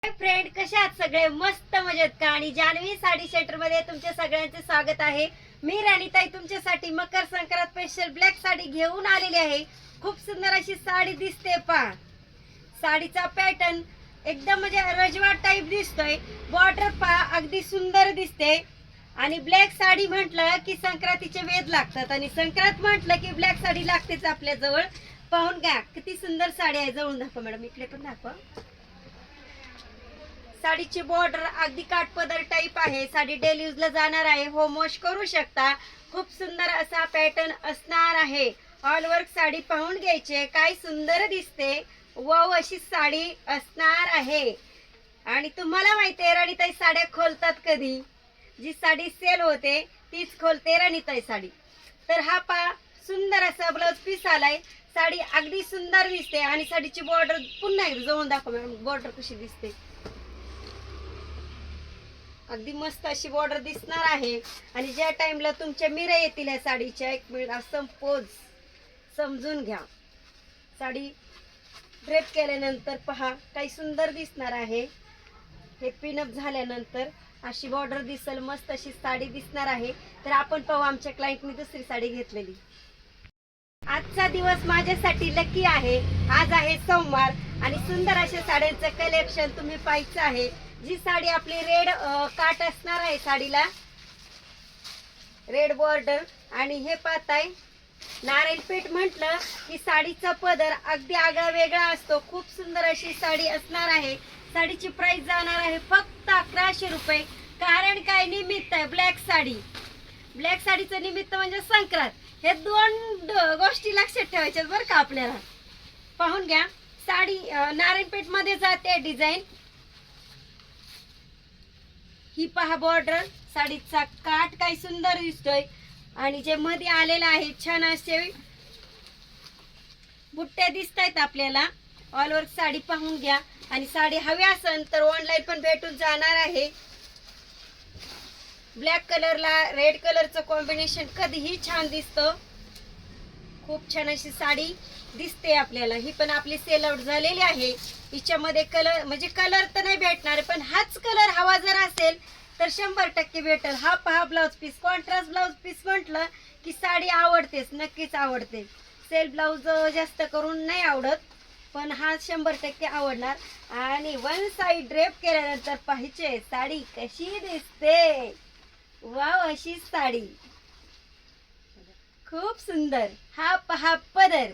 Friend, कशा आहात सगळे? मस्त मजेत का? आणि जान्हवी साडी सेंटर मध्ये तुमच्या सगळ्यांचे स्वागत आहे. मी राणीताई तुमच्यासाठी मकर संक्रांत स्पेशल ब्लॅक साडी घेऊन आलेली आहे. खूप सुंदर अशी साडी दिसते पहा. साडीचा पॅटर्न एकदम म्हणजे रजवाट टाइप दिसतोय. बॉर्डर पहा अगदी सुंदर दिसते. आणि ब्लॅक साडी म्हटलं की संक्रांतीचे वेध लागतात, आणि संक्रांत म्हटलं की ब्लॅक साडी लागतेच आपल्या जवळ. पाहून घ्या किती सुंदर साडी आहे. जवळून दाखवा मॅडम, इकडे पण दाखवा. साडीची बॉर्डर अगदी काठपदर टाइप आहे. साडी डेली यूजला जाणार आहे, होम वॉश करू शकता. खूप सुंदर असा पॅटर्न असणार आहे. ऑल वर्क साडी पाहून घ्यायचे, काय सुंदर दिसते. वाव, अशी साडी असणार आहे. आणि तुम्हाला माहिती आहे राणीताई साड्या खोलतात कधी? जी साडी सेल होते तीच खोलते राणीताई साडी. तर हा पा सुंदर असा ब्लाउज पीस आलाय. साडी अगदी सुंदर दिसते. आणि साडीची बॉर्डर पुन्हा एकदा जवळून दाखवा मॅडम, बॉर्डर कशी दिसते. अगदी मस्त अशी बॉर्डर दिसणार आहे. आणि ज्या टाइमला तुमच्या मिऱ्या येतील या साडीच्या, एक मिनिट असं पोज समजून घ्या. साडी ड्रेप केल्यानंतर पहा काही सुंदर दिसणार आहे. हे पिनअप झाल्यानंतर अशी बॉर्डर दिसल, मस्त अशी साडी दिसणार आहे. तर आपण पाहू आमच्या क्लायंटनी दुसरी साडी घेतलेली. आजचा दिवस माझ्यासाठी लकी आहे. आज आहे सोमवार आणि सुंदर अशा साड्यांचं कलेक्शन तुम्ही पाहायचं आहे. जी साडी आपली रेड काट असणार आहे, साडीला रेड बॉर्डर. आणि हे पाहताय नारायणपेठ म्हटलं की साडीचा पदर अगदी आगळा वेगळा असतो. खूप सुंदर अशी साडी असणार आहे. साडीची प्राइस जाणार आहे फक्त 1100 रुपये. कारण काय निमित्त आहे? ब्लॅक साडी. ब्लॅक साडीचं निमित्त म्हणजे संक्रांत. हे दोन गोष्टी लक्षात ठेवायच्यात बरं का आपल्याला. पाहून घ्या, साडी नारायणपेठ मध्ये जाते डिझाईन. ही पहा बॉर्डर, साडीचा काठ काय सुंदर दिसतोय. आणि जे मध्ये आलेला आहे छान असे बुट्ट्या दिसत आहेत आपल्याला. ऑल वर्क साडी पाहून घ्या. आणि साडी हवी असेल तर ऑनलाईन पण भेटून जाणार आहे. ब्लॅक कलरला रेड कलरचं कॉम्बिनेशन कधीही छान दिसतं. खूप छान अशी साडी दिसते आपल्याला. ही पण आपली सेल आउट झालेली आहे. हिच्यामध्ये कलर म्हणजे कलर तर नाही भेटणार, पण हाच कलर हवा जर असेल तर 100% भेटेल. हा पहा blouse piece, contrast blouse piece म्हटलं की साडी आवडतेच, नक्कीच आवडते. सेल ब्लाउज जास्त करून नाही आवडत, पण हा 100% आवडणार. आणि वन साइड ड्रेप केल्यानंतर पाहिजे साडी कशी दिसते. वाव, अशी साडी खूप सुंदर. हा पहा पदर,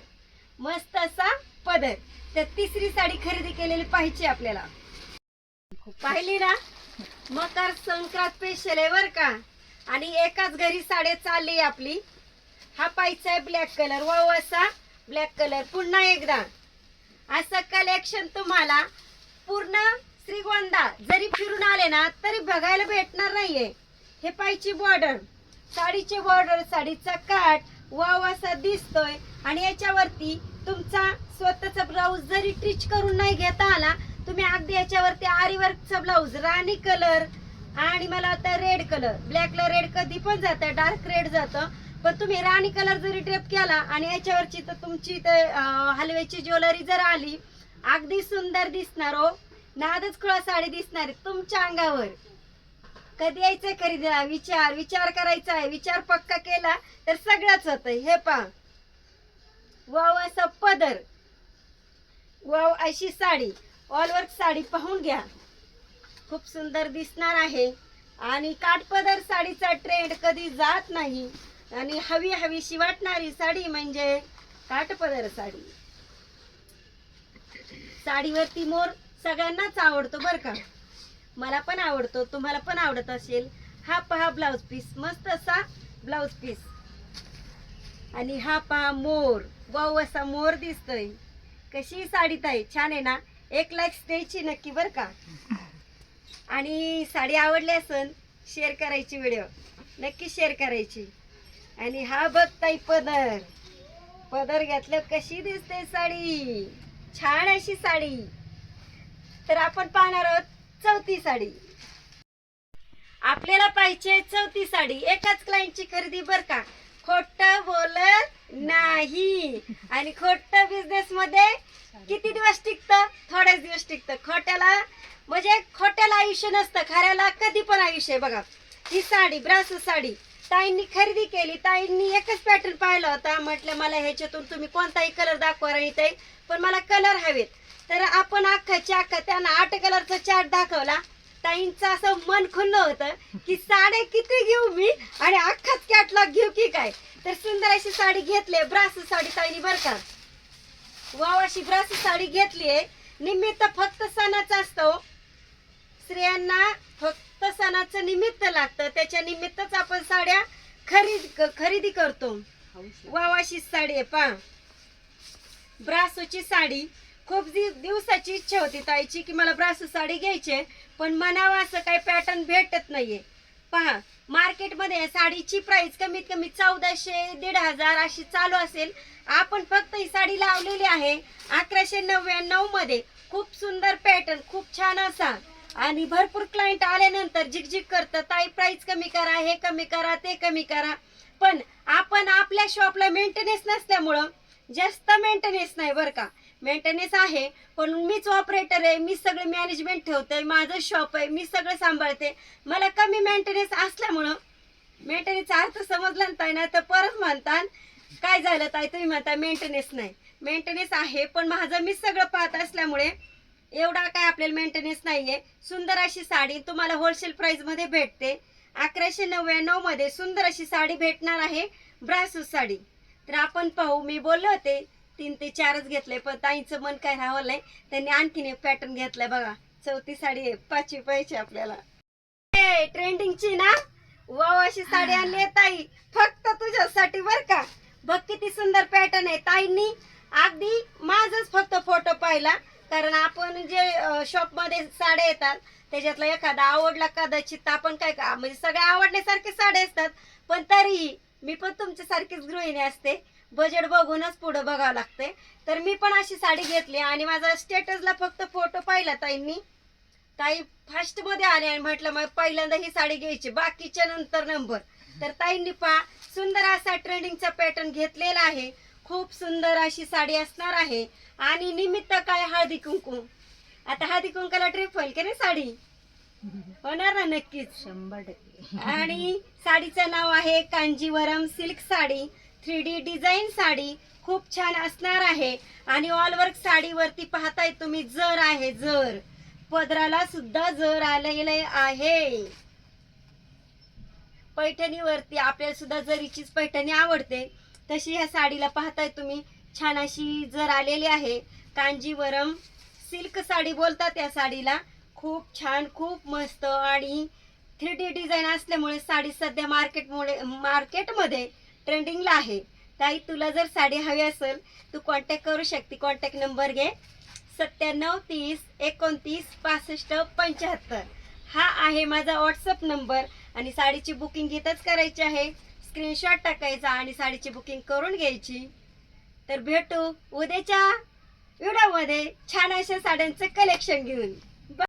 मस्त असा पदर. तर तिसरी साडी खरेदी केलेली पाहिजे आपल्याला. पाहिली ना, मकर संक्रांत स्पेशल आहे बर का. आणि एकाच घरी साडी चालली आपली. हा पाहिजे आहे ब्लॅक कलर. वाव, असा ब्लॅक कलर. पुन्हा एकदा असं कलेक्शन तुम्हाला पूर्ण श्रीगोंदा जरी फिरून आले ना तरी बघायला भेटणार नाहीये. हे पाहिजे बॉर्डर, साडीचे बॉर्डर, साडीचा काठ वाव असा दिसतोय. आणि याच्यावरती तुमचा स्वतःचा ब्लाऊज जरी स्टिच करून नाही घेता आला, तुम्ही अगदी याच्यावरती आरी वर्कचा ब्लाऊज, राणी कलर आणि मला आता रेड कलर, ब्लॅकला रेड कधी पण जातं, डार्क रेड जातं, पण तुम्ही राणी कलर जरी ड्रेप केला आणि याच्यावरची तर तुमची हलव्याची ज्वेलरी जर आली, अगदी सुंदर दिसणार हो. नादच खुळा साडी दिसणार आहे तुमच्या अंगावर. कधी यायचंय खरेदीला? विचार करायचा आहे. विचार पक्का केला तर सगळंच होतंय. हे पहा, वाव असा पदर, वाव अशी साडी, ऑल वर्क साडी पाहून घ्या. खूप सुंदर दिसणार आहे. आणि काठपदर साडीचा ट्रेंड कधी जात नाही. आणि हवीशी वाटणारी साडी म्हणजे काठपदर साडी. साडीवरती मोर सगळ्यांनाच आवडतो बर का. मला पण आवडतो, तुम्हाला पण आवडत असेल. हा पहा ब्लाउज पीस, मस्त असा ब्लाउज पीस. आणि हा पहा मोर, वाव असा मोर दिसतोय. कशी साडी ताई, छान आहे ना. 1 लाख द्यायची नक्की बर का. आणि साडी आवडली असेल शेअर करायची, व्हिडिओ नक्की शेअर करायची. आणि हा बघ ताई पदर, पदर घातलं कशी दिसते साडी, छान अशी साडी. तर आपण पाहणार आहोत चौथी साडी. आपल्याला पाहिजे चौथी साडी. एकाच क्लायंटची खरेदी बर का, खोट बोलत नाही. आणि खोट बिझनेस मध्ये किती दिवस टिकतं? थोडेच दिवस टिकतं. खोट्याला म्हणजे खोट्याला आयुष्य नसतं, खऱ्याला कधी पण आयुष्य आहे. बघा ही साडी, ब्रासो साडी ताईंनी खरेदी केली. ताईंनी एकच पॅटर्न पाहिला होता, म्हटलं मला ह्याच्यातून तुम्ही कोणताही कलर दाखवा राणीताई, पण मला कलर हवेत. तर आपण अख्खाच्या त्यांना 8 कलरचा चार्ट दाखवला. ताईंचं असं मन खुल्लं होतं की साड्या किती घेऊ मी आणि अख्खाच कॅटलॉग घेऊ की काय. तर सुंदर अशी साडी घेतली, ब्रासो साडी ताईंनी बरं का. वाव अशी ब्रासो साडी घेतलीये. निमित्त फक्त सणाचं असतं, स्त्रियांना फक्त सणाचं निमित्त लागतं, त्याच्या निमित्तच आपण साड्या खरेदी करतो. वाव अशी साडी आहे पहा, ब्रासोची साडी. खूप दिवसाची इच्छा होती ताईची की मला ब्रासो साडी घ्यायची, पण मनावा असं काही पॅटर्न भेटत नाहीये. पहा मार्केटमध्ये साडीची प्राइस कमीत कमी 1400-1500 अशी चालू असेल. आपण फक्त ही साडी लावलेली आहे 1199 मध्ये. खूप सुंदर पॅटर्न, खूप छान असा. आणि भरपूर क्लायंट आल्यानंतर झिकझिक करतात, ताई प्राइस कमी करा, हे कमी करा, ते कमी करा. पण आपण आपल्या शॉपला मेंटेनन्स नसल्यामुळं जास्त मेंटेनन्स नाही बरं का. मेंटेनन्स आहे पण मीच ऑपरेटर आहे, मी सगळे मॅनेजमेंट ठेवते, माझं शॉप आहे, मी सगळं सांभाळते. मला कमी मेंटेनन्स असल्यामुळं, मेंटेनन्सचा अर्थ समजला ना तर परत म्हणतात काय झालं ताई तुम्ही म्हणता मेंटेनन्स नाही. मेंटेनन्स आहे पण माझं मी सगळं पाहत असल्यामुळे एवढा काय आपल्याला मेंटेनन्स नाहीये. सुंदर अशी साडी तुम्हाला होलसेल प्राइस मध्ये भेटते. 1199 मध्ये सुंदर अशी साडी भेटणार आहे, ब्रासो साडी. तर आपण पाहू, मी बोलले होते 3 ते 4च घेतले, पण ताईंचं मन काय राहवलंय, त्यांनी आणखीन एक पॅटर्न घेतलाय. बघा 4थी साडी आहे, 5वी पाहिजे आपल्याला. ट्रेंडिंगची ना, वाव अशी साडी आणली आहे ताई फक्त तुझ्यासाठी बर का. बघ किती सुंदर पॅटर्न आहे. ताईंनी अगदी माझच फक्त फोटो पाहिला, कारण आपण जे शॉप मध्ये साड्या येतात त्याच्यातला एखादा आवडला कदाचित आपण काय का म्हणजे सगळ्या आवडण्यासारखे साड्या असतात, पण तरीही मी पण तुमच्यासारखीच गृहिणी असते, बजेट बघूनच पुढे बघावं लागते. तर मी पण अशी साडी घेतली आणि माझा स्टेटसला फक्त फोटो पाहिला ताईंनी. ताई फास्ट मध्ये आले आणि म्हटलं मग पहिल्यांदा ही साडी घ्यायची, बाकीच्या नंतर नंबर. तर ताईंनी पहा सुंदर असा ट्रेंडिंगचा पॅटर्न घेतलेला आहे. खूप सुंदर अशी साडी असणार आहे. आणि निमित्त काय हळदी कुंकू, आता हळदी कुंकाला ट्रिप होईल की नाही साडी, होणार ना नक्कीच 100%. आणि साडीचं नाव आहे Kanjeevaram silk sari, 3D design sari. खूप छान असणार आहे. आणि ऑल वर्क साडीवरती पाहताय तुम्ही जर आहे, जर पदराला सुद्धा जर आलेले आहे. पैठणीवरती आपल्याला सुद्धा जरीचीच पैठणी आवडते, तशी ह्या साडीला पाहताय तुम्ही छान अशी जर आलेली आहे. कांजीवरम सिल्क साडी बोलतात या साडीला. खूप छान, खूप मस्त आणि 3D डिझाईन असल्यामुळे साडी सध्या मार्केटमध्ये ट्रेंडिंगला आहे. ताई तुला जर साडी हवी असेल तू कॉन्टॅक्ट करू शकते. कॉन्टॅक्ट नंबर घे 97 30 29 65 75. हा आहे माझा व्हॉट्सअप नंबर. आणि साडीची बुकिंग इथंच करायची आहे, स्क्रीनशॉट टाकायचा आणि साडीची बुकिंग करून घ्यायची. तर भेटू उद्याच्या व्हिडिओमध्ये छान अशा साड्यांचं कलेक्शन घेऊन.